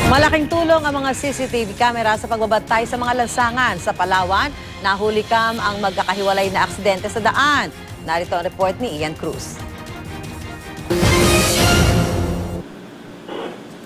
Malaking tulong ang mga CCTV camera sa pagbabantay sa mga lansangan. Sa Palawan, nahulikam ang magkakahiwalay na aksidente sa daan. Narito ang report ni Ian Cruz.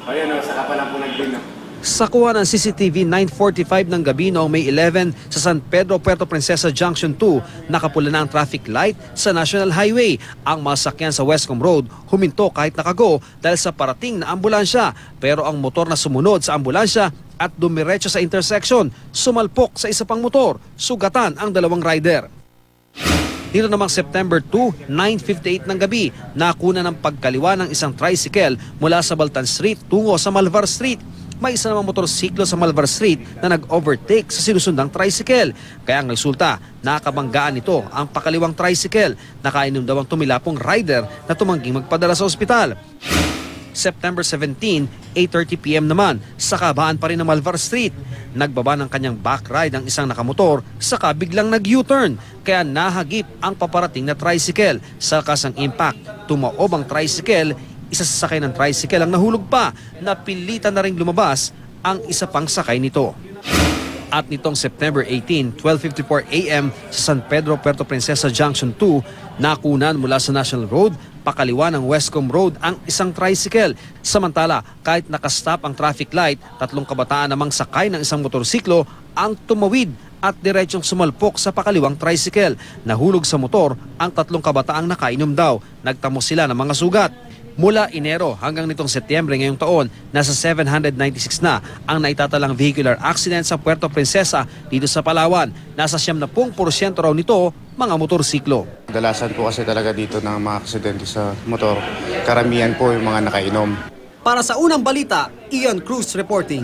Ayan, saka pa lang po nag-bin. Sa kuha ng CCTV 9:45 ng gabi noong May 11 sa San Pedro, Puerto Princesa Junction 2, nakapula na ang traffic light sa National Highway. Ang mga sakyan sa Westcomb Road huminto kahit nakago dahil sa parating na ambulansya. Pero ang motor na sumunod sa ambulansya at dumiretso sa intersection, sumalpok sa isa pang motor, sugatan ang dalawang rider. Dito namang September 2, 9:58 ng gabi, nakuna ng pagkaliwa ng isang tricycle mula sa Baltan Street tungo sa Malvar Street. May isa namang motorsiklo sa Malvar Street na nag-overtake sa sinusundang tricycle. Kaya ang resulta, nakabanggaan nito ang pakaliwang tricycle. Nakainom daw ang tumilapong rider na tumangging magpadala sa ospital. September 17, 8:30 PM naman, sa kabaan pa rin ng Malvar Street. Nagbaba ng kanyang back ride ang isang nakamotor, saka biglang nag-U-turn. Kaya nahagip ang paparating na tricycle. Sa kasang impact, tumaob ang tricycle. Isa sa sakay ng tricycle ang nahulog pa. Napilitan na rin lumabas ang isa pang sakay nito. At nitong September 18, 12:54 AM sa San Pedro, Puerto Princesa Junction 2, nakunan mula sa National Road, pakaliwa ng Westcomb Road ang isang tricycle. Samantala, kahit nakastop ang traffic light, tatlong kabataan namang sakay ng isang motorsiklo ang tumawid at diretsyong sumalpok sa pakaliwang tricycle. Nahulog sa motor ang tatlong kabataang nakainom daw. Nagtamo sila ng mga sugat. Mula Enero hanggang nitong Setyembre ngayong taon, nasa 796 na ang naitatalang vehicular accident sa Puerto Princesa dito sa Palawan. Nasa 70% raw nito mga motorsiklo. Dalasan po kasi talaga dito ng mga aksidente sa motor. Karamihan po yung mga nakainom. Para sa unang balita, Ian Cruz reporting.